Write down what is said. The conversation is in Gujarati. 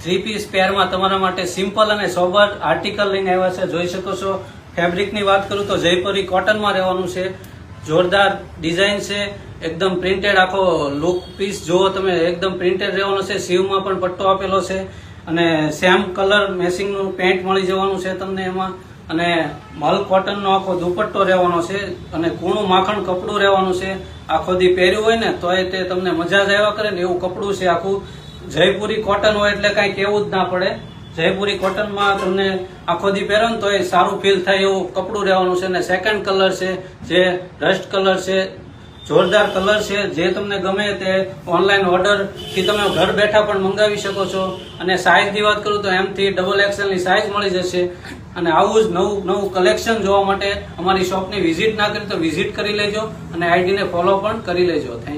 3 પીસ પેરમાં તમારા માટે સિમ્પલ અને સોબર આર્ટિકલ લઈને આવ્યા છે. જોઈ શકો છો. ફેબ્રિકની વાત કરું તો જયપુરી કોટનમાં રહેવાનું છે. જોરદાર ડિઝાઇન છે, એકદમ પ્રિન્ટેડ આખો લુક પીસ જુઓ તમે, એકદમ પ્રિન્ટેડ રહેવાનો છે. સીવમાં પણ પટ્ટો આપેલો છે અને સેમ કલર મેચિંગનું પેન્ટ મળી જવાનું છે તમને એમાં. અને મલ કોટનનો આખો દુપટ્ટો રહેવાનો છે અને કૂણું માખણ કપડું રહેવાનું છે. આખો દી પહેર્યું હોય ને તો તે તમને મજા જ આવ્યા કરે ને એવું કપડું છે આખું. જયપુરી કોટન હોય એટલે કઈ કેવું જ ના પડે. જયપુરી કોટનમાં તમને આખો દી પહેરો ને તો એ સારું ફીલ થાય એવું કપડું રહેવાનું છે. અને સેકન્ડ કલર છે જે રસ્ટ કલર છે, જોરદાર કલર છે. જે તમને ગમે તે ઓનલાઈન ઓર્ડર થી તમે ઘર બેઠા પણ મંગાવી શકો છો. અને સાઇઝ ની વાત કરું તો M થી XXL ની સાઇઝ મળી જશે. અને આવું જ નવું કલેક્શન જોવા માટે અમારી શોપની વિઝિટ ના કરી તો વિઝિટ કરી લેજો અને આઈડીને ફોલો પણ કરી લેજો. Thank you.